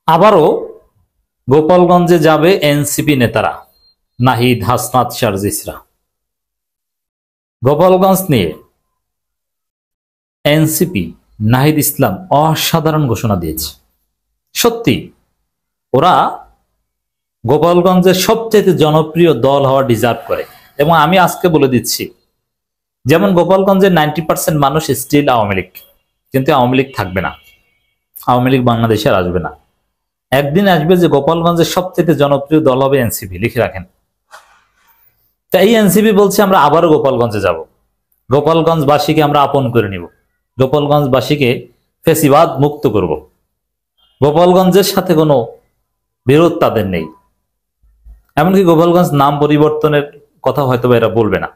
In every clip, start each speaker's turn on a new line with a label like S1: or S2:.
S1: আবারও গোপালগঞ্জে যাবে এনসিপি নেতারা, নাহিদ, হাসনাত, শারজিসরা। গোপালগঞ্জ নিয়ে এনসিপি নাহিদ ইসলাম অসাধারণ ঘোষণা দিয়েছে। সত্যি ওরা গোপালগঞ্জের সবচেয়ে জনপ্রিয় দল হওয়া ডিজার্ভ করে। এবং আমি আজকে বলে দিচ্ছি, যেমন গোপালগঞ্জের 90% মানুষ স্টিল আওয়ামী লীগ, কিন্তু আওয়ামী লীগ থাকবে না, আওয়ামী লীগ বাংলাদেশে আর আসবে না। একদিন আসবে যে গোপালগঞ্জের সবচেয়ে জনপ্রিয় দল হবে এনসিপি, লিখে রাখেন। তাই এই এনসিপি বলছে আমরা আবারও গোপালগঞ্জে যাব, গোপালগঞ্জবাসীকে আমরা আপন করে নিব, গোপালগঞ্জবাসীকে ফেসিবাদ মুক্ত করব। গোপালগঞ্জের সাথে কোনো বিরোধ তাদের নেই। এমনকি গোপালগঞ্জ নাম পরিবর্তনের কথা হয়তো এরা বলবে না,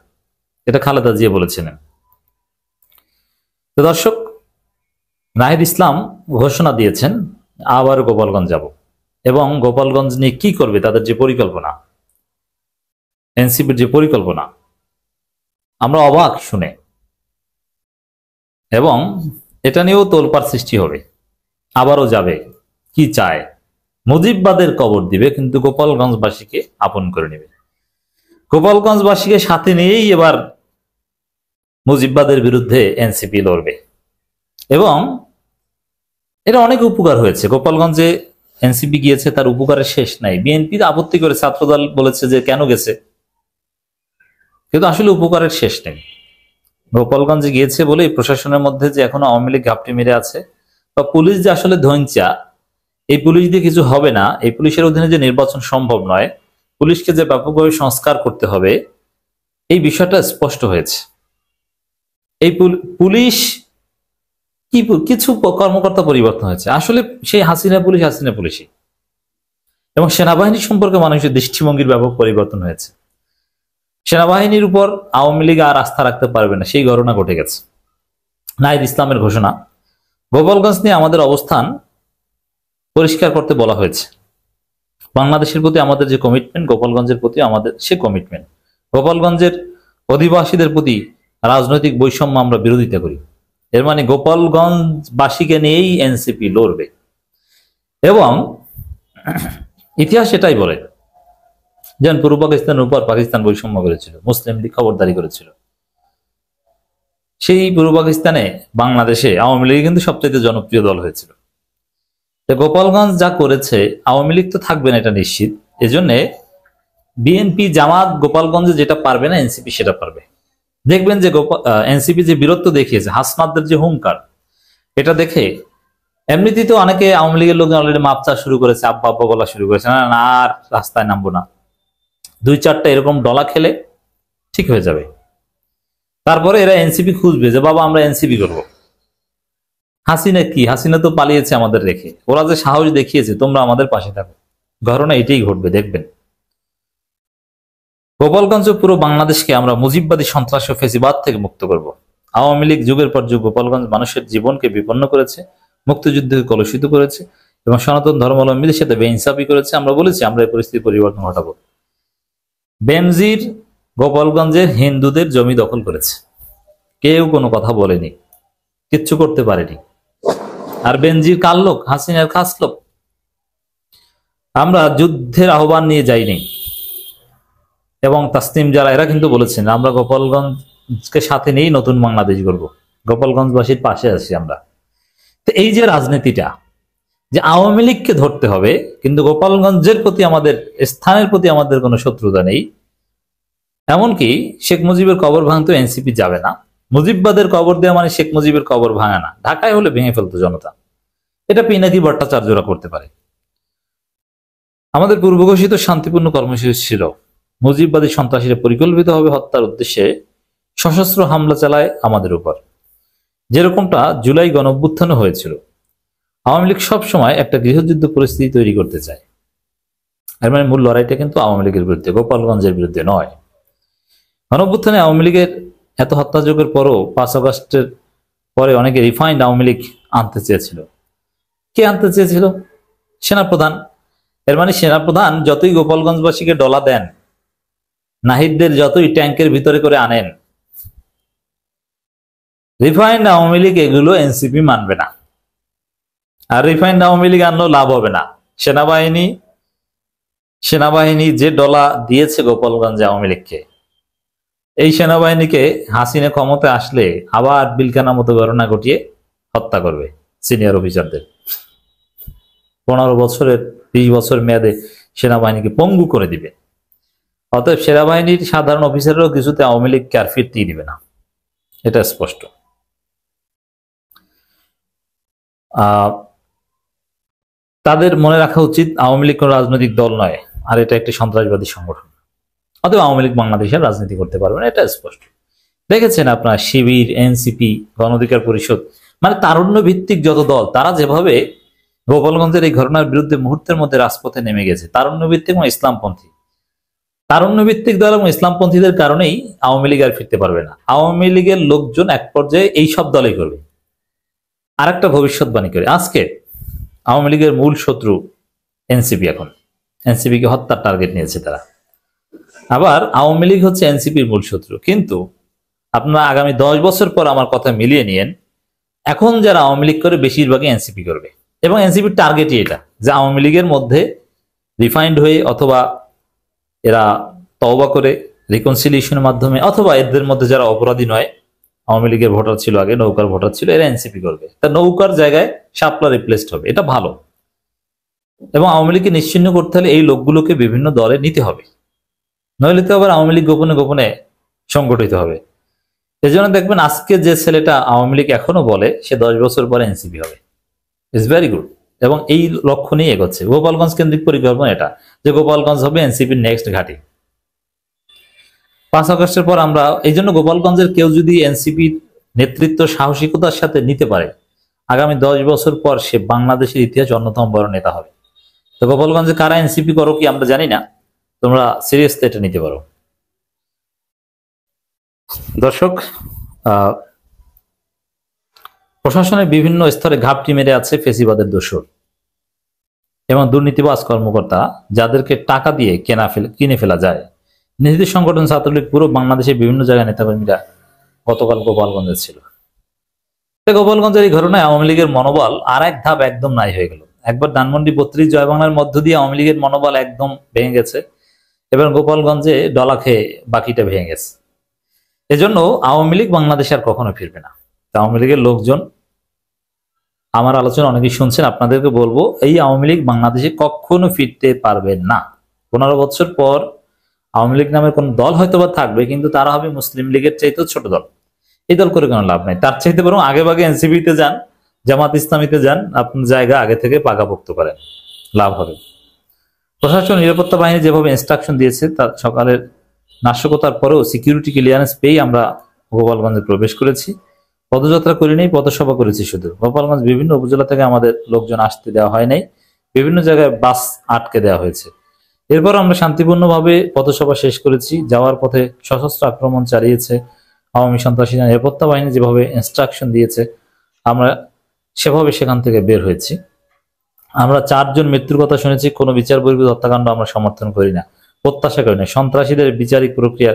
S1: এটা খালেদা জিয়া বলেছিলেন। তো দর্শক, নাহিদ ইসলাম ঘোষণা দিয়েছেন আবার গোপালগঞ্জ যাব, এবং গোপালগঞ্জ নিয়ে কি করবে তাদের যে পরিকল্পনা, এনসিপির যে পরিকল্পনা, আমরা অবাক শুনে। এবং এটা নিয়েও তোলপাড় সৃষ্টি হবে। আবারও যাবে, কি চায়, মুজিববাদের কবর দিবে, কিন্তু গোপালগঞ্জবাসীকে আপন করে নেবে। গোপালগঞ্জবাসীকে সাথে নিয়েই এবার মুজিববাদের বিরুদ্ধে এনসিপি লড়বে। এবং এটা অনেক উপকার হয়েছে। গোপালগঞ্জে এনসিপি গিয়েছে, তার উপকারের শেষ নাই। বিএনপি আপত্তি করে, ছাত্রদল বলেছে যে কেন গেছে, কিন্তু আসলে উপকারের শেষ নেই। গোপালগঞ্জে গিয়েছে বলে প্রশাসনের মধ্যে যে এখনো আওয়ামী লীগ ঘাপটি মেরে আছে, বা পুলিশ যে আসলে ধৈঞ্চা, এই পুলিশ দিয়ে কিছু হবে না, এই পুলিশের অধীনে যে নির্বাচন সম্ভব নয়, পুলিশকে যে ব্যাপকভাবে সংস্কার করতে হবে, এই বিষয়টা স্পষ্ট হয়েছে। এই পুলিশ কি কিছু কর্মকর্তা পরিবর্তন হয়েছে, আসলে সেই হাসিনা পুলিশই। এবং সেনাবাহিনী সম্পর্কে মানুষের দৃষ্টিভঙ্গির ব্যাপক পরিবর্তন হয়েছে। সেনাবাহিনীর উপর আওয়ামী লীগ আর আস্থা রাখতে পারবে না, সেই ঘটনা ঘটে গেছে। নাহিদ ইসলামের ঘোষণা, গোপালগঞ্জ নিয়ে আমাদের অবস্থান পরিষ্কার করতে বলা হয়েছে। বাংলাদেশের প্রতি আমাদের যে কমিটমেন্ট, গোপালগঞ্জের প্রতি আমাদের সে কমিটমেন্ট। গোপালগঞ্জের অধিবাসীদের প্রতি রাজনৈতিক বৈষম্য আমরা বিরোধিতা করি। এর মানে গোপালগঞ্জবাসীকে নিয়েই এনসিপি লড়বে। এবং ইতিহাস এটাই বলে, যেমন পূর্ব পাকিস্তানের উপর পাকিস্তান বৈষম্য করেছিল, মুসলিম লীগ খবরদারি করেছিল, সেই পূর্ব পাকিস্তানে বাংলাদেশে আওয়ামী লীগ কিন্তু সবচেয়ে জনপ্রিয় দল হয়েছিল। গোপালগঞ্জ যা করেছে, আওয়ামী লীগ তো থাকবে না এটা নিশ্চিত। এজন্য বিএনপি জামাত গোপালগঞ্জে যেটা পারবে না, এনসিপি সেটা পারবে। দেখবেন যে এনসিপি যে বীরত্ব দেখিয়েছে, হাসনাতদের যে হুঙ্কার, এটা দেখে এমনিতেই তো অনেকে আওয়ামী লীগের লোকজন অলরেডি মাপ চা শুরু করেছে, আব্বা আব্বা বলা শুরু করেছে, না আর রাস্তায় নামবো না, 2-4টা এরকম ডলা খেলে ঠিক হয়ে যাবে। তারপরে এরা এনসিপি খুঁজবে যে বাবা আমরা এনসিপি করবো। হাসিনা কি, হাসিনা তো পালিয়েছে আমাদের রেখে, ওরা যে সাহস দেখিয়েছে, তোমরা আমাদের পাশে থাকো। ঘটনা এটাই ঘটবে, দেখবেন। গোপালগঞ্জ পুরো বাংলাদেশকে আমরা মুজিববাদী সন্ত্রাস ও ফেসিবাদ থেকে মুক্ত করব। আওয়ামী লীগ যুগের পর যুগ গোপালগঞ্জ মানুষের জীবনকে বিপন্ন করেছে, মুক্তিযুদ্ধকে কলুষিত করেছে, এবং সনাতন ধর্মাবলম্বীদের সাথে বেইনসাফি করেছে। আমরা বলেছি আমরা এই পরিস্থিতি পরিবর্তন ঘটাবো। বেনজির গোপালগঞ্জের হিন্দুদের জমি দখল করেছে, কেউ কোনো কথা বলেনি, কিচ্ছু করতে পারেনি। আর বেনজির কার লোক? হাসিনার খাস লোক। আমরা যুদ্ধের আহ্বান নিয়ে যাইনি। এবং তাসনিম যারা, এরা কিন্তু বলেছেন আমরা গোপালগঞ্জকে সাথে নিয়েই নতুন বাংলাদেশ গড়ব, গোপালগঞ্জবাসীর পাশে আছি আমরা। তো এই যে রাজনীতিটা, যে আওয়ামী লীগকে ধরতে হবে কিন্তু গোপালগঞ্জের প্রতি, আমাদের স্থানের প্রতি আমাদের কোনো শত্রুতা নেই। এমনকি শেখ মুজিবের কবর ভাঙতে এনসিপি যাবে না। মুজিববাদের কবর দেওয়া মানে শেখ মুজিবের কবর ভাঙা না। ঢাকায় হলে ভেঙে ফেলতো জনতা, এটা পিনাকি ভট্টাচার্যরা করতে পারে। আমাদের পূর্বঘোষিত শান্তিপূর্ণ কর্মসূচি ছিল মুজিববাদী সন্ত্রাসীরা পরিকল্পিতভাবে হত্যার উদ্দেশ্যে সশস্ত্র হামলা চালায় আমাদের উপর, যেরকমটা জুলাই গণঅভ্যুত্থানে হয়েছিল। আওয়ামী লীগ সবসময় একটা গৃহযুদ্ধ পরিস্থিতি তৈরি করতে চায়। এর মানে মূল লড়াইটা কিন্তু আওয়ামী লীগের বিরুদ্ধে, গোপালগঞ্জের বিরুদ্ধে নয়। গণঅভ্যুত্থানে আওয়ামী লীগের এত হত্যাযজ্ঞের পরও 5 আগস্টের পরে অনেকে রিফাইন্ড আওয়ামী লীগ আনতে চেয়েছিল। কে আনতে চেয়েছিল? সেনাপ্রধান। এর মানে সেনাপ্রধান যতই গোপালগঞ্জবাসীকে ডলা দেন, নাহিদদের যতই ট্যাঙ্কের ভিতরে করে আনেন, রিফাইন্ড আওয়ামী লীগ এগুলো এনসিপি মানবে না। আর রিফাইন্ড আওয়ামী লীগ আনলেও লাভ হবে না, সেনাবাহিনী সেনাবাহিনী যে ডলা দিয়েছে গোপালগঞ্জে আওয়ামী লীগকে, এই সেনাবাহিনীকে হাসিনা ক্ষমতায় আসলে আবার বিলখানা মতো ঘটনা ঘটিয়ে হত্যা করবে সিনিয়র অফিসারদের। 15 বছরের 20 বছর মেয়াদে সেনাবাহিনীকে পঙ্গু করে দিবে। অতএব সেনাবাহিনীর সাধারণ অফিসাররাও কিছুতে আওয়ামী লীগকে আর ফিরতেই দিবে না, এটা স্পষ্ট। তাদের মনে রাখা উচিত আওয়ামী লীগ কোন রাজনৈতিক দল নয়, আর এটা একটি সন্ত্রাসবাদী সংগঠন। অতএব আওয়ামী লীগ বাংলাদেশের রাজনীতি করতে পারবে না, এটা স্পষ্ট। দেখেছেন আপনার শিবির, এনসিপি, গণ অধিকার পরিষদ, মানে তারুণ্য ভিত্তিক যত দল, তারা যেভাবে গোপালগঞ্জের এই ঘটনার বিরুদ্ধে মুহূর্তের মধ্যে রাজপথে নেমে গেছে, তারুণ্য ভিত্তিক এবং ইসলামপন্থী, তারুণ্য ভিত্তিক দল এবং ইসলামপন্থীদের কারণেই আওয়ামী লীগ আর ফিরতে পারবে না। আওয়ামী লীগের লোকজন এক পর্যায়ে এই সব দলই করবে। আরেকটা ভবিষ্যৎবাণী করে, আজকে আওয়ামী লীগের মূল শত্রু এনসিপি, এখন এনসিপিকে হত্যার টার্গেট নিয়েছে তারা। আবার আওয়ামী লীগ হচ্ছে এনসিপির মূল শত্রু, কিন্তু আপনারা আগামী 10 বছর পর আমার কথা মিলিয়ে নিয়েন, এখন যারা আওয়ামী লীগ করে বেশিরভাগই এনসিপি করবে, এবং এনসিপির টার্গেটই এটা যে আওয়ামী লীগের মধ্যে রিফাইন্ড হয়ে অথবা এরা তওবা করে রিকনসিলিয়েশনের মাধ্যমে, অথবা এদের মধ্যে যারা অপরাধী নয়, আওয়ামী লীগের ভোটার ছিল আগে, নৌকার ভোটার ছিল, এরা এনসিপি করবে। তা নৌকার জায়গায় শাপলা রিপ্লেসড হবে, এটা ভালো। এবং আওয়ামী লীগকে নিশ্চিহ্ন করতে হলে এই লোকগুলোকে বিভিন্ন দলে নিতে হবে, নইলে তো আবার আওয়ামী লীগ গোপনে গোপনে সংগঠিত হবে। এই জন্য দেখবেন আজকে যে ছেলেটা আওয়ামী লীগ এখনো বলে, সে 10 বছর পরে এনসিপি হবে। It's very good. এবং এই লক্ষ্য নিয়ে এগোচ্ছে। গোপালগঞ্জ কেন্দ্রিক পরিকল্পনা এটা, যে গোপালগঞ্জ হবে এনসিপির নেক্সট ঘাঁটি। 5 আগস্টের পর আমরা এই জন্য গোপালগঞ্জের কেউ যদি এনসিপির নেতৃত্ব সাহসিকতার সাথে নিতে পারে, আগামী 10 বছর পর সে বাংলাদেশের ইতিহাসে অন্যতম বড় নেতা হবে। তো গোপালগঞ্জে কারা এনসিপি করো কি আমরা জানি না, তোমরা সিরিয়াসলি এটা নিতে পারো। দর্শক, প্রশাসনের বিভিন্ন স্তরে ঘাপটি মেরে আছে ফেসিবাদের দোসর এবং দুর্নীতিবাজ কর্মকর্তা, যাদেরকে টাকা দিয়ে কিনে ফেলা যায়। নিষিদ্ধ সংগঠন ছাত্রলীগ পুরো বাংলাদেশের বিভিন্ন জায়গায় নেতাকর্মীরা গতকাল গোপালগঞ্জে ছিল। গোপালগঞ্জের এই ঘটনায় আওয়ামী লীগের মনোবল আর এক ধাপ একদম নাই হয়ে গেল। একবার ধানমন্ডি 32 জয় বাংলার মধ্য দিয়ে আওয়ামী লীগের মনোবল একদম ভেঙে গেছে, এবার গোপালগঞ্জে ডলা খেয়ে বাকিটা ভেঙে গেছে। এজন্য আওয়ামী লীগ বাংলাদেশে আর কখনো ফিরবে না। আওয়ামী লীগের লোকজন, আমার আলোচনা অনেকেই শুনছেন, আপনাদেরকে বলবো, এই আওয়ামী লীগ বাংলাদেশে কখনো ফিরতে পারবে না। 15 বছর পর আওয়ামী লীগ নামের কোন দল হয়তো বা থাকবে, কিন্তু তারা হবে মুসলিম লীগের চাইতেও ছোট দল। এই দল করে কোনো লাভ নাই, তার চাইতে বরং আগে ভাগে এনসিপিতে যান, জামাত ইসলামীতে যান, আপনার জায়গা আগে থেকে পাকাপোক্ত করেন, লাভ হবে। প্রশাসন নিরাপত্তা বাহিনী যেভাবে ইনস্ট্রাকশন দিয়েছে, তার সকালের নাশকতার পরেও সিকিউরিটি ক্লিয়ারেন্স পেয়ে আমরা গোপালগঞ্জে প্রবেশ করেছি। পদযাত্রা করিনি, পথসভা করেছি শুধু। গোপালগঞ্জ বিভিন্ন উপজেলা থেকে আমাদের লোকজন আসতে দেওয়া হয় নাই, বিভিন্ন জায়গায় বাস আটকে দেওয়া হয়েছে। এরপর আমরা শান্তিপূর্ণভাবে পথসভা শেষ করেছি। যাওয়ার পথে সশস্ত্র আক্রমণ চালিয়েছে আওয়ামী সন্ত্রাসীরা। নিরাপত্তা বাহিনী যেভাবে ইনস্ট্রাকশন দিয়েছে, আমরা সেভাবে সেখান থেকে বের হয়েছি। আমরা 4 জন মৃত্যুর কথা শুনেছি। কোনো বিচার বহির্ভূত হত্যাকাণ্ড আমরা সমর্থন করি না, প্রত্যাশা করি না। সন্ত্রাসীদের বিচারিক প্রক্রিয়া,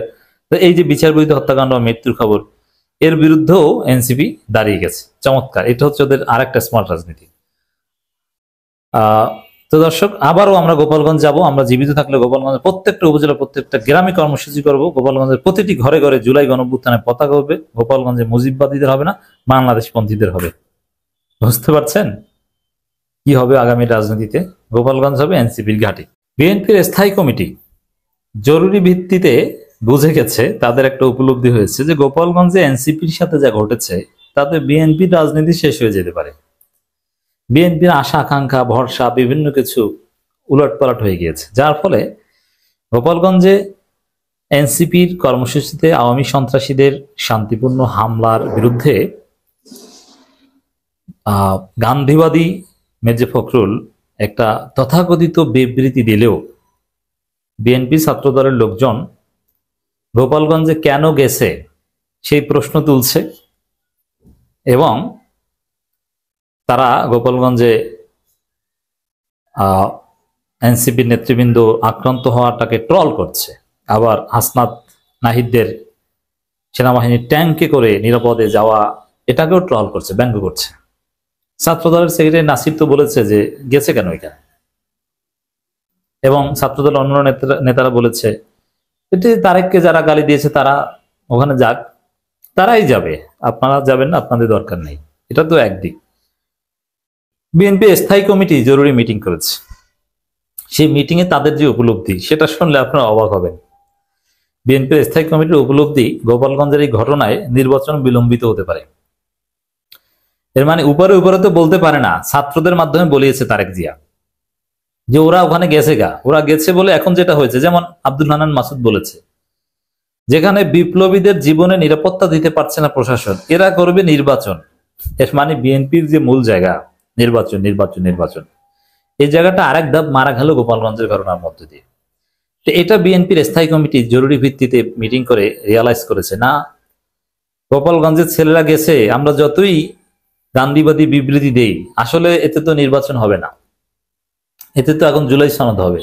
S1: এই যে বিচার বহির্ভূত হত্যাকাণ্ড, মৃত্যুর খবর, এর বিরুদ্ধেও এনসিপি দাঁড়িয়ে গেছে। চমৎকার, এটা হচ্ছে ওদের আরেকটা স্মার্ট রাজনীতি। তো দর্শক, আবারও আমরা গোপালগঞ্জ যাব। আমরা জীবিত থাকলে গোপালগঞ্জের প্রত্যেকটা উপজেলা, প্রত্যেকটা গ্রামে কর্মসূচি করব। গোপালগঞ্জের প্রতিটি ঘরে ঘরে জুলাই গণঅভ্যুত্থানের পতাকা হবে। গোপালগঞ্জে মুজিববাদীদের হবে না, বাংলাদেশ পন্থীদের হবে। বুঝতে পারছেন কি হবে আগামী রাজনীতিতে? গোপালগঞ্জ হবে এনসিপির ঘাঁটি। বিএনপির স্থায়ী কমিটি জরুরি ভিত্তিতে বুঝে গেছে, তাদের একটা উপলব্ধি হয়েছে যে গোপালগঞ্জে এনসিপির সাথে যা ঘটেছে তাতে বিএনপির রাজনীতি শেষ হয়ে যেতে পারে। বিএনপির আশা আকাঙ্ক্ষা ভরসা বিভিন্ন কিছু উলটপালট হয়ে গিয়েছে, যার ফলে গোপালগঞ্জে এনসিপির কর্মসূচিতে আওয়ামী সন্ত্রাসীদের শান্তিপূর্ণ হামলার বিরুদ্ধে গান্ধীবাদী মির্জা ফখরুল একটা তথাকথিত বিবৃতি দিলেও বিএনপি ছাত্রদলের লোকজন গোপালগঞ্জে কেন গেছে সেই প্রশ্ন তুলছে এবং তারা গোপালগঞ্জে এনসিপির নেতৃবৃন্দ আক্রান্ত হওয়াটাকে ট্রল করছে। আবার হাসনাত নাহিদদের সেনাবাহিনীর ট্যাঙ্কে করে নিরাপদে যাওয়া, এটাকেও ট্রল করছে, ব্যঙ্গ করছে। ছাত্রদলের সেক্রেটারি নাসির তো বলেছে যে গেছে কেন এখানে, এবং ছাত্রদল অন্য নেতারা বলেছে এটি তারেককে যারা গালি দিয়েছে তারা ওখানে যাক, তারাই যাবে, আপনারা যাবেন না, আপনাদের দরকার নেই। এটা তো একদিক। বিএনপি স্থায়ী কমিটি জরুরি মিটিং করেছে, সেই মিটিং এ তাদের যে উপলব্ধি সেটা শুনলে আপনারা অবাক হবেন। বিএনপির স্থায়ী কমিটির উপলব্ধি গোপালগঞ্জের এই ঘটনায় নির্বাচন বিলম্বিত হতে পারে। এর মানে উপরে উপরে তো বলতে পারে না, ছাত্রদের মাধ্যমে বলিয়েছে তারেক জিয়া যে ওরা ওখানে গেছে ওরা গেছে বলে এখন যেটা হয়েছে, যেমন আব্দুল হান্নান মাসুদ বলেছে যেখানে বিপ্লবীদের জীবনে নিরাপত্তা দিতে পারছে না প্রশাসন, এরা করবে নির্বাচন। এর মানে বিএনপির যে মূল জায়গা নির্বাচন নির্বাচন নির্বাচন, এই জায়গাটা আরেক ধাপ মারা গেল গোপালগঞ্জের ঘটনার মধ্যে দিয়ে। তো এটা বিএনপির স্থায়ী কমিটি জরুরি ভিত্তিতে মিটিং করে রিয়ালাইজ করেছে না, গোপালগঞ্জের ছেলেরা গেছে, আমরা যতই গান্ধীবাদী বিবৃতি দেই আসলে এতে তো নির্বাচন হবে না, এতে তো এখন জুলাই সনদ হবে,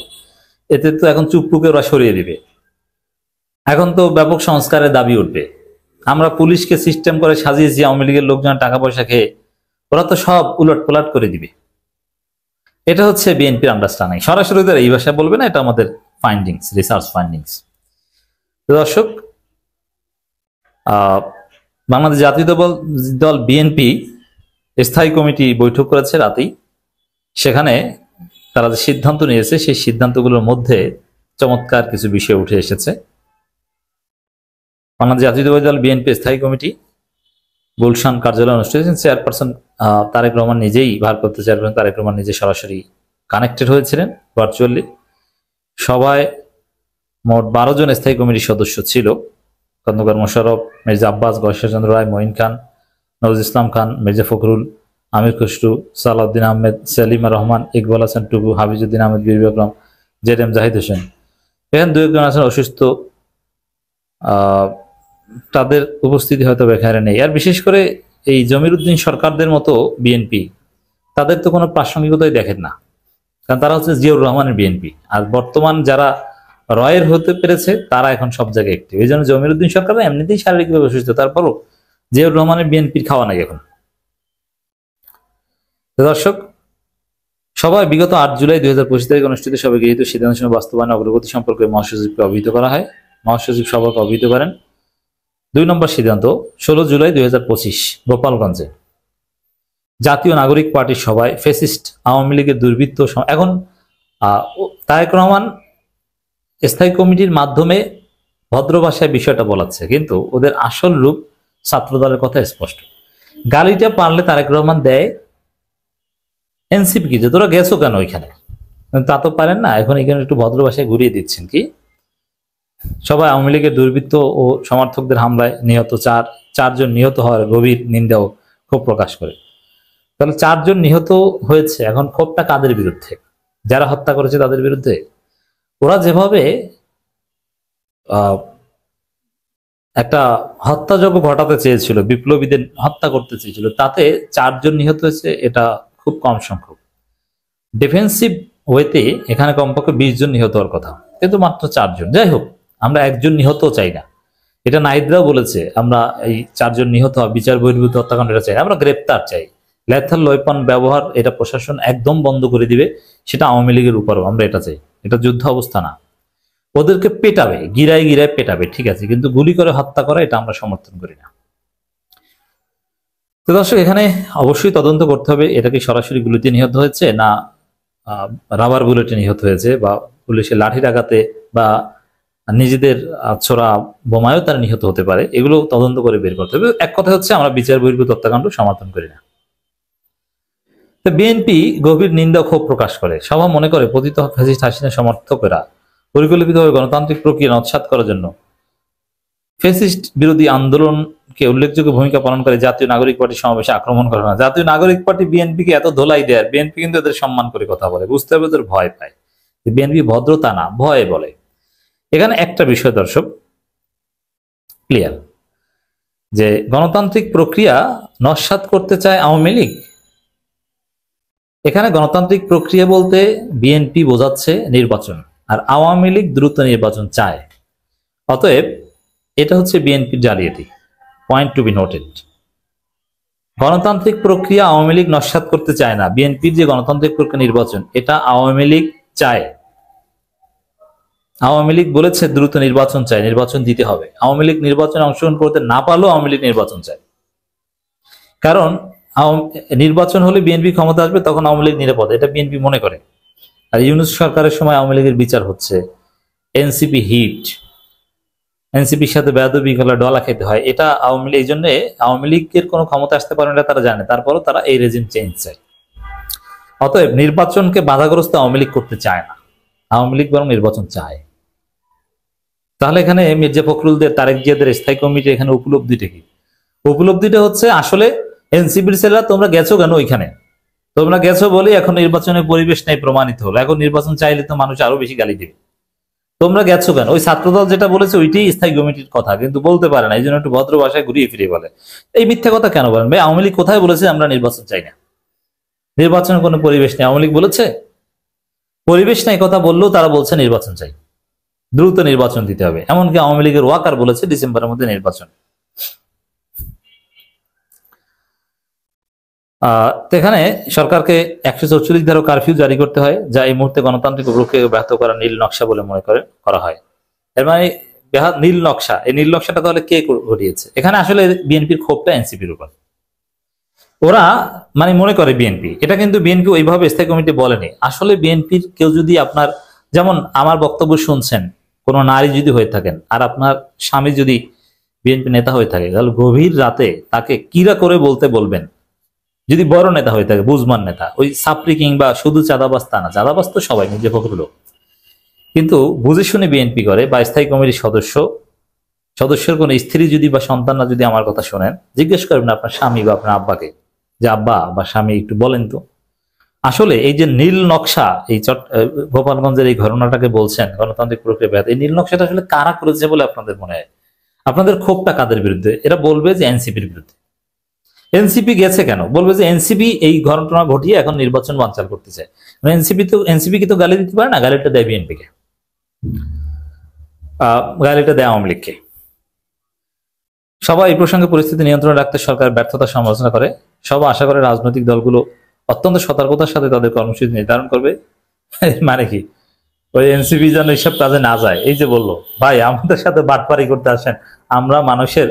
S1: এতে তো এখন চুপটুকে ওরা সরিয়ে দিবে, এখন তো ব্যাপক সংস্কারের দাবি উঠবে, আমরা পুলিশকে সিস্টেম করে সাজিয়েছি আওয়ামী লীগের লোকজন টাকা পয়সা খেয়ে, ওরা তো সব উলট পালট করে দিবে। এটা হচ্ছে বিএনপির আন্ডারস্ট্যান্ডিং। সরাসরি এই ভাষায় বলবে না, এটা আমাদের ফাইন্ডিংস, রিসার্চ ফাইন্ডিংস। দর্শক, বাংলাদেশ জাতীয় দল বিএনপি স্থায়ী কমিটি বৈঠক করেছে রাতেই। সেখানে তারা যে সিদ্ধান্ত নিয়েছে সেই সিদ্ধান্তগুলোর মধ্যে চমৎকার কিছু বিষয় উঠে এসেছে। বাংলাদেশ জাতীয় দল বিএনপি স্থায়ী কমিটি গুলশান কার্যালয়ে অনুষ্ঠিত হয়েছে। চেয়ারপারসন তারেক রহমান নিজেই, ভারপ্রাপ্ত চেয়ারপারসন তারেক রহমান নিজে সরাসরি কানেক্টেড হয়েছিলেন ভার্চুয়ালি। সভায় মোট 12 জন স্থায়ী কমিটির সদস্য ছিল। খন্দকার মোশাররফ, মির্জা আব্বাস, গয়েশ্বরচন্দ্র রায়, মঈন খান, নজরুল ইসলাম খান, মির্জা ফখরুল, আমির খসরু, সালাউদ্দিন আহমেদ, সেলিমা রহমান, ইকবাল হাসান টুকু, হাফিজউদ্দিন আহমেদ, বীর বিক্রম, জেড এম জাহিদ হোসেন। এখানে দু একজন আছেন অসুস্থ, তাদের উপস্থিতি হয়তো এখানে নেই। আর বিশেষ করে এই জমির উদ্দিন সরকারদের মতো বিএনপি, তাদের তো কোনো প্রাসঙ্গিকতাই দেখেন না, কারণ তারা হচ্ছে জিয়াউর রহমানের বিএনপি। আর বর্তমান যারা রয়ের হতে পেরেছে তারা এখন সব জায়গায় একটি, এই জন্য জমির উদ্দিন সরকার এমনিতেই শারীরিকভাবে অসুস্থ, তারপরও জিয়াউর রহমানের বিএনপির খাওয়া নাই এখন। দর্শক, সভায় বিগত 8 জুলাই 2025 তারিখে অনুষ্ঠিত সভায় গৃহীত সিদ্ধান্ত বাস্তবায়নের অগ্রগতি সম্পর্কে মহাসচিবকে অবহিত করা হয়। মহাসচিব সভাকে অবহিত করেন। 2 নম্বর সিদ্ধান্ত, 16 জুলাই 2025 গোপালগঞ্জে জাতীয় নাগরিক পার্টির সভায় ফ্যাসিস্ট আওয়ামী লীগের দুর্বৃত্ত। এখন তারেক রহমান স্থায়ী কমিটির মাধ্যমে ভদ্র ভাষায় বিষয়টা বলাচ্ছে, কিন্তু ওদের আসল রূপ ছাত্রদলের কথা স্পষ্ট। গালিটা পারলে তারেক রহমান দেয় এনসিপি কি, যে তোরা গেছো কেন ওইখানে, তা তো পারেন না। এখন এখানে একটু ভদ্র ভাষায় ঘুরিয়ে দিচ্ছেন কি, সবাই আওয়ামী লীগের দুর্বৃত্ত ও সমর্থকদের হামলায় নিহত চারজন নিহত হওয়ার গভীর নিন্দা ও ক্ষোভ প্রকাশ করে। তাহলে 4 জন নিহত হয়েছে, এখন ক্ষোভটা কাদের বিরুদ্ধে? যারা হত্যা করেছে তাদের বিরুদ্ধে। ওরা যেভাবে একটা হত্যাযজ্ঞ ঘটাতে চেয়েছিল, বিপ্লবীদের হত্যা করতে চেয়েছিল, তাতে 4 জন নিহত হয়েছে, এটা খুব কম সংখ্যক। ডিফেন্সিভ ওয়েতে এখানে কমপক্ষে 20 জন নিহত হওয়ার কথা, কিন্তু মাত্র 4 জন। যাই হোক, আমরা 1 জন নিহত চাই না, এটা নাহিদরাও বলেছে, আমরা এই 4 জন নিহত হওয়া বিচার বহির্ভূত হত্যাকাণ্ড এটা চাই না, আমরা গ্রেপ্তার চাই। লেথাল ওয়েপন ব্যবহার এটা প্রশাসন একদম বন্ধ করে দিবে, সেটা আওয়ামী লীগের উপরও আমরা এটা চাই। এটা যুদ্ধ অবস্থা না, ওদেরকে পেটাবে, গিরায় গিরায় পেটাবে, ঠিক আছে, কিন্তু গুলি করে হত্যা করা এটা আমরা সমর্থন করি না। তো দর্শক, এখানে অবশ্যই তদন্ত করতে হবে, এটা কি সরাসরি গুলিতে নিহত হয়েছে না রাবার বুলেটে নিহত হয়েছে, বা পুলিশের লাঠির আঘাতে বা নিজেদের ছোড়া বোমায়ও তারা নিহত হতে পারে, এগুলো তদন্ত করে বের করতে হবে। এক কথা হচ্ছে, আমরা বিচার বহির্ভূত হত্যাকাণ্ড সমর্থন করি না। বিএনপি গভীর নিন্দা ক্ষোভ প্রকাশ করে। সভা মনে করে পতিত ফ্যাসিস্ট হাসিনা সমর্থকেরা পরিকল্পিতভাবে গণতান্ত্রিক প্রক্রিয়া নস্যাৎ করার জন্য ফ্যাসিস্ট বিরোধী আন্দোলনকে উল্লেখযোগ্য ভূমিকা পালন করে জাতীয় নাগরিক পার্টি সমাবেশে আক্রমণ করে না। জাতীয় নাগরিক পার্টি বিএনপিকে এত ধোলাই দেয়, বিএনপি কিন্তু এদের সম্মান করে কথা বলে, বুঝতে হবে এদের ভয় পায়। বিএনপি ভদ্রতা না, ভয়ে বলে। এখানে একটা বিষয় দর্শক ক্লিয়ার, যে গণতান্ত্রিক প্রক্রিয়া নস্যাৎ করতে চায় আওয়ামী লীগ। এখানে গণতান্ত্রিক প্রক্রিয়া বলতে বিএনপি বোঝাচ্ছে নির্বাচন, আর আওয়ামী লীগ দ্রুত নির্বাচন চায়। অতএব এটা হচ্ছে বিএনপির জালিয়াতি, পয়েন্ট টু বি নোটেড। গণতান্ত্রিক প্রক্রিয়া আওয়ামী লীগ নস্যাৎ করতে চায় না, বিএনপির যে গণতান্ত্রিক প্রক্রিয়া নির্বাচন, এটা আওয়ামী লীগ চায়। আওয়ামী লীগ বলেছে দ্রুত নির্বাচন চাই, নির্বাচন দিতে হবে। আওয়ামী লীগ নির্বাচনে অংশগ্রহণ করতে না পারলেও আওয়ামী লীগ নির্বাচন চায়, কারণ নির্বাচন হলে বিএনপি ক্ষমতা আসবে, তখন আওয়ামী লীগ নিরাপদ, এটা বিএনপি মনে করে। আর ইউনূস সরকারের সময় আওয়ামী লীগের বিচার হচ্ছে, এনসিপি হিট, এনসিপির সাথে বেয়াদবি খেলা ডলা খেতে হয়, এটা আওয়ামী লীগ, এই জন্য আওয়ামী লীগের কোনো ক্ষমতা আসতে পারে না তারা জানে, তারপরও তারা এই রেজিম চেঞ্জ চায়। অতএব নির্বাচনকে বাধাগ্রস্ত আওয়ামী লীগ করতে চায় না, আওয়ামী লীগ বরং নির্বাচন চায়। তাহলে এখানে মির্জা ফখরুলদের, তারেক জিয়াদের স্থায়ী কমিটি এখানে উপলব্ধিটা কি? উপলব্ধিটা হচ্ছে আসলে এনসিপির ছেলেরা তোমরা গেছো কেন ওইখানে, তোমরা গেছো বলে এখন নির্বাচনের পরিবেশ নেই প্রমাণিত হলো, এখন নির্বাচন চাইলে তো মানুষ আরো বেশি গালি দেবে। তোমরা গেছো কেন? ওই ছাত্রদল যেটা বলেছে ওইটাই স্থায়ী কমিটির কথা, কিন্তু বলতে পারে না, এই জন্য একটু ভদ্র ভাষায় ঘুরিয়ে ফিরিয়ে বলে। এই মিথ্যা কথা কেন বলেন ভাই? আওয়ামী লীগ কোথায় বলেছে আমরা নির্বাচন চাই না? নির্বাচনের কোনো পরিবেশ নেই আওয়ামী লীগ বলেছে? পরিবেশ নাই কথা বললেও তারা বলছে নির্বাচন চাই, দ্রুত নির্বাচন দিতে হবে। এমনকি আওয়ামী লীগের ওয়াকার বলেছে ডিসেম্বরের মধ্যে নির্বাচন। এখানে সরকারকে 144 ধারা কারফিউ জারি করতে হয়, যা এই মুহূর্তে গণতান্ত্রিক প্রক্রিয়াকে ব্যাহত করা নীল নকশা বলে মনে করা হয়। এর মানে নীল নকশা, এই নীল নকশাটা তাহলে কে ঘটিয়েছে? এখানে আসলে বিএনপির ক্ষোভটা এনসিপির উপর। ওরা মানে মনে করে বিএনপি, এটা কিন্তু বিএনপি ওইভাবে স্থায়ী কমিটি বলেনি। আসলে বিএনপির কেউ যদি আপনার, যেমন আমার বক্তব্য শুনছেন, কোনো নারী যদি হয়ে থাকেন আর আপনার স্বামী যদি বিএনপি নেতা হয়ে থাকে, তাহলে গভীর রাতে তাকে কিরা করে বলতে বলবেন। যদি বড় নেতা হয়ে থাকে, বুঝমান নেতা, ওই সাপরি কিংবা শুধু চাঁদাবাজ তা না, চাঁদাবাজ তো সবাই নিজে ফখরুল, কিন্তু বুঝে শুনে বিএনপি করে বা স্থায়ী কমিটির সদস্যের কোন স্ত্রী যদি বা সন্তানরা যদি আমার কথা শোনেন, জিজ্ঞেস করবেন আপনার স্বামী বা আপনার আব্বাকে, যে আব্বা বা স্বামী একটু বলেন তো, আসলে এই যে নীল নকশা, এই গোপালগঞ্জের এই ঘটনাটাকে বলছেন গণতান্ত্রিক প্রক্রিয়া ব্যাহত, এই নীল নকশাটা আসলে কারা করেছে বলে আপনাদের মনে হয়? আপনাদের ক্ষোভটা কাদের বিরুদ্ধে? এরা বলবে যে এনসিপির বিরুদ্ধে। এনসিপি গেছে কেন? বলবে যে এনসিপি এই ঘটনা ঘটিয়ে এখন নির্বাচন বানচাল করতে চায়। এনসিপি কি তো গালি দিতে পারে না? গালিটা দেয় বিএনপিকে, গালিটা দেয় আওয়ামী লীগকে। সবাই এই প্রসঙ্গে পরিস্থিতি নিয়ন্ত্রণে রাখতে সরকার ব্যর্থতার সমালোচনা করে। সবাই আশা করে রাজনৈতিক দলগুলো অত্যন্ত সতর্কতার সাথে তাদের কর্মসূচি নির্ধারণ করবে। মানে কি, ওই এনসিপি যেন এইসব কাজে না যায়। এই যে বললো, ভাই আমাদের সাথে বাটপারি করতে আসেন, আমরা মানুষের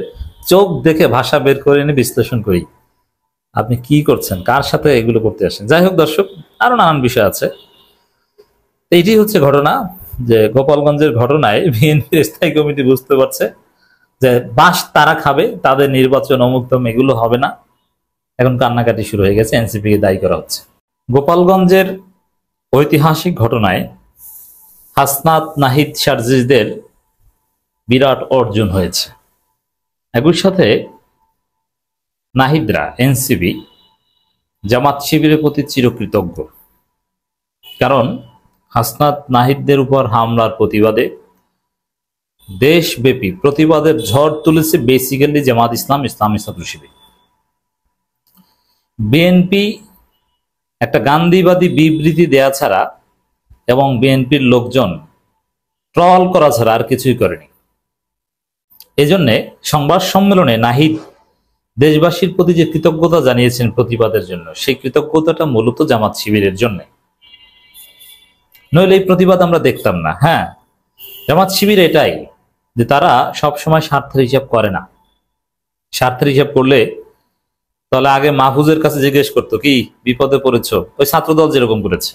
S1: চোখ দেখে ভাষা বের করে এনে বিশ্লেষণ করি, আপনি কি করছেন, কার সাথে এগুলো করতে আসেন? যাই হোক দর্শক, আরো নানান বিষয় আছে। এইটি হচ্ছে ঘটনা, যে গোপালগঞ্জের ঘটনায় বিএনপির স্থায়ী কমিটি বুঝতে পারছে যে বাস তারা খাবে, তাদের নির্বাচন অমুক্তম এগুলো হবে না। এখন কান্নাকাটি শুরু হয়ে গেছে, এনসিপি কে দায়ী করা হচ্ছে। গোপালগঞ্জের ঐতিহাসিক ঘটনায় হাসনাত নাহিদ সার্জিসদের বিরাট অর্জন হয়েছে। একই সাথে নাহিদরা, এনসিপি, জামাত শিবিরের প্রতি চিরকৃতজ্ঞ, কারণ হাসনাত নাহিদদের উপর হামলার প্রতিবাদে দেশব্যাপী প্রতিবাদের ঝড় তুলেছে বেসিক্যালি জামাত ইসলাম, ইসলামী ছাত্র শিবির। বিএনপি একটা গান্ধীবাদী বিবৃতি দেয়া ছাড়া এবং বিএনপির লোকজন ট্রল করা ছাড়া আর কিছুই করেনি। এজন্য সংবাদ সম্মেলনে নাহিদ দেশবাসীর প্রতি যে কৃতজ্ঞতা জানিয়েছেন প্রতিবাদের জন্য, সেই কৃতজ্ঞতাটা মূলত জামাত শিবিরের জন্য, নইলে এই প্রতিবাদ আমরা দেখতাম না। হ্যাঁ, জামাত শিবির এটাই যে তারা সবসময় স্বার্থের হিসাব করে না। স্বার্থের হিসাব করলে তাহলে আগে মাহফুজের কাছে জিজ্ঞেস করতো, কি বিপদে পড়েছ, ওই ছাত্রদল যেরকম করেছে,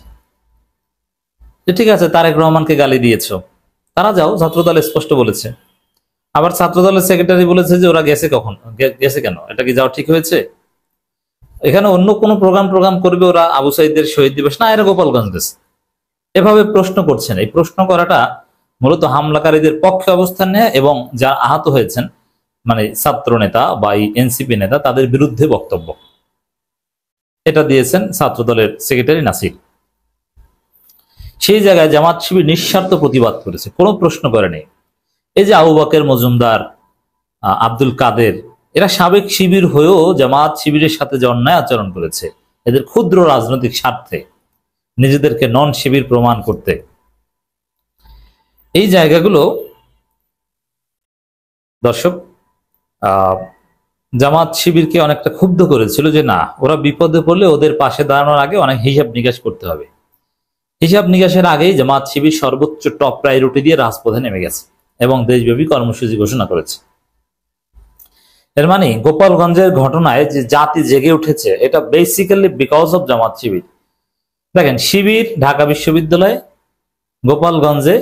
S1: ঠিক আছে তারেক রহমানকে গালি দিয়েছ, তারা যাও, ছাত্রদল স্পষ্ট বলেছে। আবার ছাত্রদলের সেক্রেটারি বলেছে যে ওরা গেছে কখন, গেছে কেন, এটা কি যাওয়া ঠিক হয়েছে? এখানে অন্য কোনো প্রোগ্রাম করবে ওরা, আবু সাইদের শহীদ দিবস না, এরা গোপালগঞ্জ গেছে, এভাবে প্রশ্ন করছেন। এই প্রশ্ন করাটা মূলত হামলাকারীদের পক্ষে অবস্থান নেয় এবং যারা আহত হয়েছেন, মানে ছাত্র নেতা বা এনসিপি নেতা, তাদের বিরুদ্ধে বক্তব্য, এটা দিয়েছেন ছাত্রদলের সেক্রেটারি নাসির। সেই জায়গায় জামাত শিবির নিঃস্বার্থ প্রতিবাদ করেছে, কোনো প্রশ্ন করেনি। এই যে আবু বকর মজুমদার, আব্দুল কাদের, এরা সাবেক শিবির হয়েও জামাত শিবিরের সাথে যে অন্যায় আচরণ করেছে, এদের ক্ষুদ্র রাজনৈতিক স্বার্থে নিজেদেরকে নন শিবির প্রমাণ করতে, এই জায়গাগুলো দর্শক জামাত শিবিরকে অনেকটা ক্ষুব্ধ করেছিল, যে না, ওরা বিপদে পড়লে ওদের পাশে দাঁড়ানোর আগে অনেক হিসাব নিকাশ করতে হবে। হিসাব নিকাশের আগেই জামাত শিবির সর্বোচ্চ টপ প্রায়োরিটি দিয়ে রাজপথে নেমে গেছে এবং দেশব্যাপী কর্মসূচি ঘোষণা করেছে। এর মানে গোপালগঞ্জের ঘটনায় যে জাতি জেগে উঠেছে, এটা basically because of Jamaat Shibir. দেখেন, শিবির ঢাকা বিশ্ববিদ্যালয়ে গোপালগঞ্জে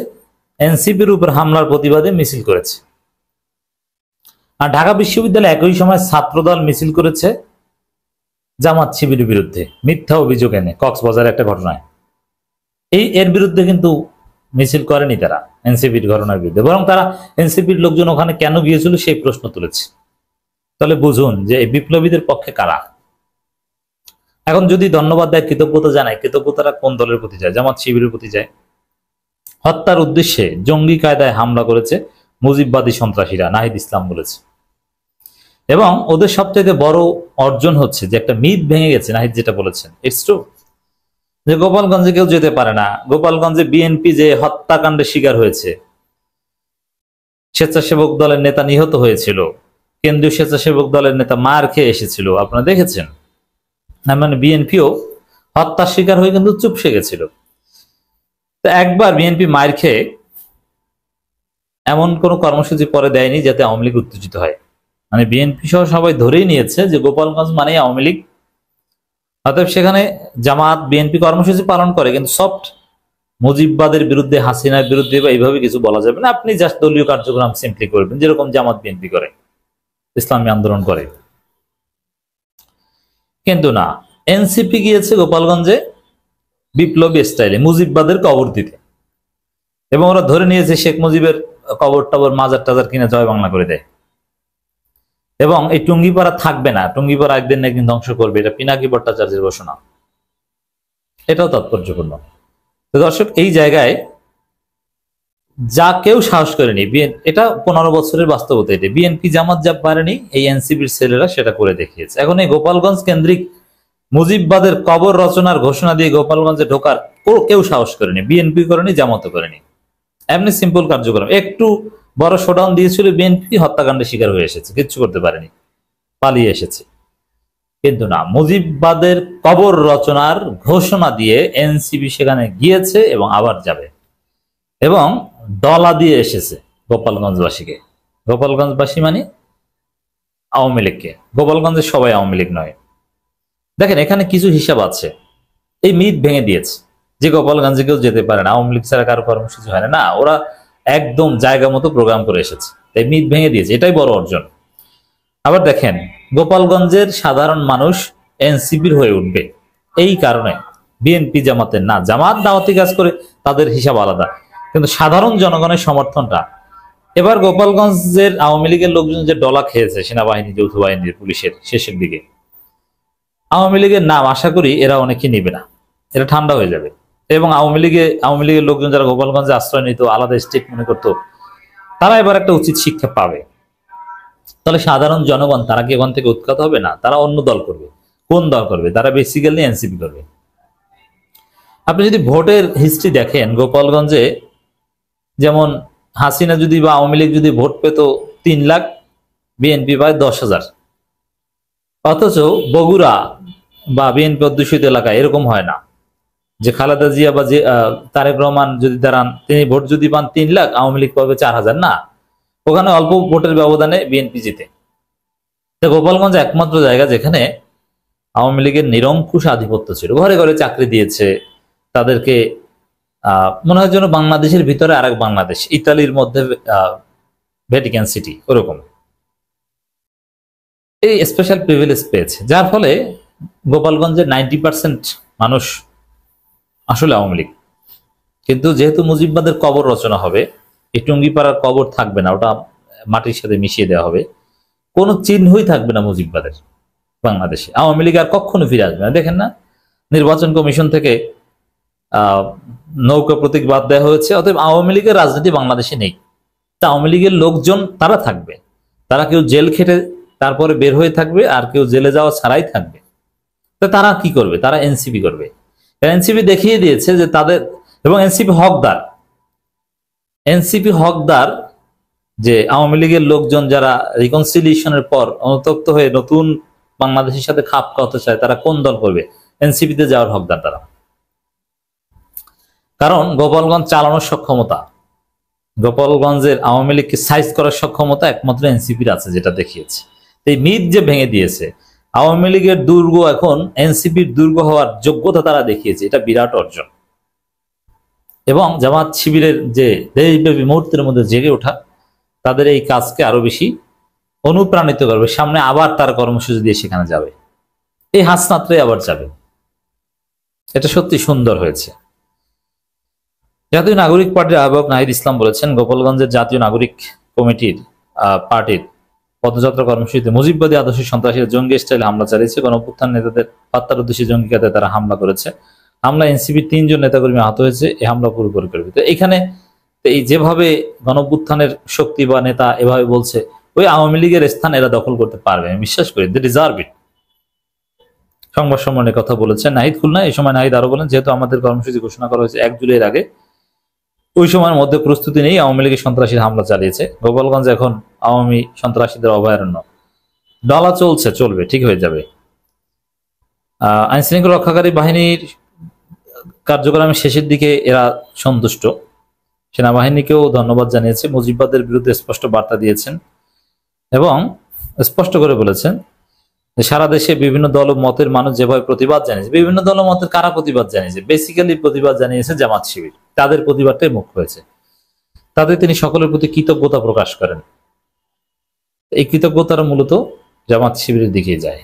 S1: এনসিপির উপর হামলার প্রতিবাদে মিছিল করেছে, আর ঢাকা বিশ্ববিদ্যালয়ে একই সময় ছাত্রদল মিছিল করেছে জামাত শিবিরের বিরুদ্ধে মিথ্যা অভিযোগ এনে কক্সবাজারের একটা ঘটনায়। এর বিরুদ্ধে কিন্তু মিছিল করেনি তারা এনসিপির ঘটনার বিরুদ্ধে, বরং তারা এনসিপির লোকজন ওখানে কেন গিয়েছিল সেই প্রশ্ন তুলেছে। তাহলে বুঝুন যে এই বিপ্লবীদের পক্ষে কারা। এখন যদি ধন্যবাদ দেয়, কৃতজ্ঞতা জানায়, কৃতজ্ঞতারা কোন দলের প্রতি যায়? জামাত শিবিরের প্রতি যায়। হত্যার উদ্দেশ্যে জঙ্গি কায়দায় হামলা করেছে মুজিববাদী সন্ত্রাসীরা, নাহিদ ইসলাম বলেছে। এবং ওদের সবচেয়ে বড় অর্জন হচ্ছে যে একটা মিথ ভেঙে গেছে। নাহিদ যেটা বলেছেন ইটস ট্রু, যে গোপালগঞ্জে কেউ যেতে পারে না। গোপালগঞ্জে বিএনপি যে হত্যাকাণ্ডের শিকার হয়েছে, স্বেচ্ছাসেবক দলের নেতা নিহত হয়েছিল, কেন্দ্রীয় স্বেচ্ছাসেবক দলের নেতা মার খেয়ে এসেছিল, আপনারা দেখেছেন। মানে বিএনপিও হত্যার শিকার হয়ে কিন্তু চুপসে গেছিল। তো একবার বিএনপি মার খেয়ে এমন কোন কর্মসূচি পরে দেয়নি যাতে আওয়ামী লীগ উত্তেজিত হয়। মানে বিএনপি সহ সবাই ধরেই নিয়েছে যে গোপালগঞ্জ মানে আওয়ামী লীগ। অতএব সেখানে জামাত বিএনপি কর্মসূচি পালন করে, কিন্তু সফট মুজিববাদের বিরুদ্ধে, হাসিনার বিরুদ্ধে বা এইভাবে কিছু বলা যাবে না। আপনি জাস্ট দলীয় কার্যক্রম সিম্পলি করবেন, যেরকম জামাত বিএনপি করে, ইসলামী আন্দোলন করে। কিন্তু না, এনসিপি গিয়েছে গোপালগঞ্জে বিপ্লবী স্টাইলে মুজিববাদের কবর দিতে, এবং ওরা ধরে নিয়েছে শেখ মুজিবের কবর টবর মাজার টাজার কিনে জয় বাংলা করে দেয়। এবং এই টুঙ্গিপাড়া থাকবে না, টুঙ্গিপাড়া একদিন না একদিন ধ্বংস করবে, এটা পিনাকি ভট্টাচার্যের ঘোষণা। এটাও তাৎপর্যপূর্ণ। তো দর্শক, এই জায়গায় যা কেউ সাহস করেনি, এটা 15 বছরের বাস্তবতা। এটা বিএনপি জামাত যা পারেনি, এই এনসিপির ছেলেরা সেটা করে দেখিয়েছে। এখন এই গোপালগঞ্জ কেন্দ্রিক মুজিববাদের কবর রচনার ঘোষণা দিয়ে গোপালগঞ্জে ঢোকার কেউ সাহস করেনি, বিএনপি করেনি, জামাতও করেনি। এমনি সিম্পল কার্যক্রম। একটু বড় শোডাউন দিয়েছিল বিএনপি, হত্যাকাণ্ডের শিকার হয়ে এসেছে, কিচ্ছু করতে পারেনি, পালিয়ে এসেছে। কিন্তু না, মুজিববাদের কবর রচনার ঘোষণা দিয়ে এনসিপি সেখানে গিয়েছে এবং আবার যাবে, এবং ডলা দিয়ে এসেছে গোপালগঞ্জবাসীকে। গোপালগঞ্জবাসী মানে আওয়ামী লীগকে। গোপালগঞ্জের সবাই আওয়ামী লীগ নয়। দেখেন, এখানে কিছু হিসাব আছে। এই মিথ ভেঙে দিয়েছে যে গোপালগঞ্জে কেউ যেতে পারে না, আওয়ামী লীগ ছাড়া কারো কর্মসূচি হয় না। ওরা একদম জায়গা মতো প্রোগ্রাম করে এসেছে, তাই মিথ ভেঙে দিয়েছে, এটাই বড় অর্জন। আবার দেখেন, গোপালগঞ্জের সাধারণ মানুষ এনসিপির হয়ে উঠবে এই কারণে, বিএনপি জামাতের না। জামাত দাওয়াতি কাজ করে, তাদের হিসাব আলাদা, কিন্তু সাধারণ জনগণের সমর্থনটা। এবার গোপালগঞ্জের আওয়ামী লীগের লোকজন যে ডলা খেয়েছে সেনাবাহিনী, যৌথ বাহিনীর, পুলিশের শেষের দিকে, আওয়ামী লীগের নাম আশা করি এরা অনেকে নিবে না, এটা ঠান্ডা হয়ে যাবে। এবং আওয়ামী লীগের লোকজন যারা গোপালগঞ্জে আশ্রয় নিত, আলাদা স্টেট মনে করতো, তারা এবার একটা উচিত শিক্ষা পাবে। তাহলে সাধারণ জনগণ তারা কি ওখান থেকে উৎখাত হবে না? তারা অন্য দল করবে। কোন দল করবে? তারা বেসিক্যালি এনসিপি করবে। আপনি যদি ভোটের হিস্ট্রি দেখেন, গোপালগঞ্জে যেমন হাসিনা যদি বা আওয়ামী লীগ যদি ভোট পেত 3 লাখ, বিএনপি পায় 10,000। অথচ বগুড়া বা বিএনপি অধ্যুষিত এলাকায় এরকম হয় না যে খালেদা জিয়া বা যে তারেক রহমান যদি দাঁড়ান, তিনি ভোট যদি পান 3 লাখ, আওয়ামী লীগ পাবে 4,000। না, ওখানে অল্প ভোটের ব্যবধানে বিএনপি জিতে। গোপালগঞ্জ একমাত্র জায়গা যেখানে আওয়ামী লীগের নিরঙ্কুশ আধিপত্য ছিল। ঘরে ঘরে চাকরি দিয়েছে তাদেরকে। মনে হয় যেন বাংলাদেশের ভিতরে আরেক বাংলাদেশ, ইতালির মধ্যে ভ্যাটিকান সিটি, ওরকম এই স্পেশাল প্রিভিলেজ পেয়েছে, যার ফলে গোপালগঞ্জের 90% মানুষ আসলে আওয়ামী লীগ। কিন্তু যেহেতু মুজিববাদের কবর রচনা হবে, এই টুঙ্গিপাড়ার কবর থাকবে না, ওটা মাটির সাথে মিশিয়ে দেওয়া হবে, কোনো চিহ্নই থাকবে না মুজিববাদের বাংলাদেশে। আওয়ামী লীগ আর কখনো ফিরে আসবে না। দেখেন না, নির্বাচন কমিশন থেকে নৌকা প্রতীক বাদ দেওয়া হয়েছে। অতএব আওয়ামী লীগের রাজনীতি বাংলাদেশে নেই। তা আওয়ামী লীগের লোকজন তারা থাকবে, তারা কেউ জেল খেটে তারপরে বের হয়ে থাকবে, আর কেউ জেলে যাওয়া ছাড়াই থাকবে। তো তারা কি করবে? তারা এনসিপি করবে। এনসিপি দেখিয়ে দিয়েছে যে তাদের, এবং এনসিপি হকদার যে আওয়ামী লীগের লোকজন যারা রিকনসিলিয়েশনের পর অনুতপ্ত হয়ে নতুন বাংলাদেশের সাথে খাপ খাওয়াতে চায়, তারা কোন দল করবে? এনসিপিতে যাওয়ার হকদার তারা। কারণ গোপালগঞ্জ চালানোর সক্ষমতা, গোপালগঞ্জের আওয়ামী লীগকে সাইজ করার সক্ষমতা একমাত্র এনসিপির আছে, যেটা দেখিয়েছে। এই মিথ যে ভেঙে দিয়েছে, আওয়ামী লীগের দুর্গ এখন এনসিপির দুর্গ হওয়ার যোগ্যতা তারা দেখিয়েছে, এটা বিরাট অর্জন। এবং জামাত শিবিরের যে দেশব্যাপী মুহূর্তের মধ্যে জেগে ওঠা, তাদের এই কাজকে আরো বেশি অনুপ্রাণিত করবে। সামনে আবার তার কর্মসূচি দিয়ে সেখানে যাবে, এই হাসনাত্রে আবার যাবে। এটা সত্যি সুন্দর হয়েছে। জাতীয় নাগরিক পার্টির আহ্বায়ক নাহিদ ইসলাম বলেছেন, গোপালগঞ্জের জাতীয় নাগরিক কমিটির পার্টির পদযাত্রা কর্মসূচিতে মুজিববাদী আদর্শ সন্ত্রাসীরা জঙ্গি স্টাইলে হামলা চালিয়েছে। গণঅভ্যুত্থান নেতাদের হত্যার উদ্দেশ্যে জঙ্গি কায়দায় তারা হামলা করেছে। হামলা এনসিপির 3 জন নেতাকর্মী আহত হয়েছে। এই হামলা পুরো পরিকল্পিত। এখানে এই যেভাবে গণঅভ্যুত্থানের শক্তি বা নেতা এভাবে বলছে, ওই আওয়ামী লীগের স্থান এরা দখল করতে পারবে, আমি বিশ্বাস করি। They deserve it. সংবাদ সম্মেলনে কথা বলেছেন নাহিদ খুলনা। এই সময় নাহিদ আরো বলেন, যেহেতু আমাদের কর্মসূচি ঘোষণা করা হয়েছে 1 জুলাইয়ের আগে, ওই সময়ের মধ্যে প্রস্তুতি নেই, আওয়ামী লীগের সন্ত্রাসীরা হামলা চালিয়েছে। গোপালগঞ্জ এখন আওয়ামী সন্ত্রাসীদের অভয়ারণ্য। ডলা চলছে, চলবে, ঠিক হয়ে যাবে। আইন শৃঙ্খলা রক্ষাকারী বাহিনীর কার্যক্রমের শেষের দিকে এরা সন্তুষ্ট। সেনাবাহিনীকেও ধন্যবাদ জানিয়েছে। মুজিববাদের বিরুদ্ধে স্পষ্ট বার্তা দিয়েছেন এবং স্পষ্ট করে বলেছেন যে সারা দেশে বিভিন্ন দল ও মতের মানুষ যেভাবে প্রতিবাদ জানিয়েছে, বিভিন্ন দল ও মতের কারা প্রতিবাদ জানিয়েছে, বেসিক্যালি প্রতিবাদ জানিয়েছে জামাত শিবির। তাদের প্রতিবাদটাই মুখ্য হয়েছে। তাতে তিনি সকলের প্রতি কৃতজ্ঞতা প্রকাশ করেন। এই কৃতজ্ঞতার মূলত জামাত শিবিরের দিকে যায়।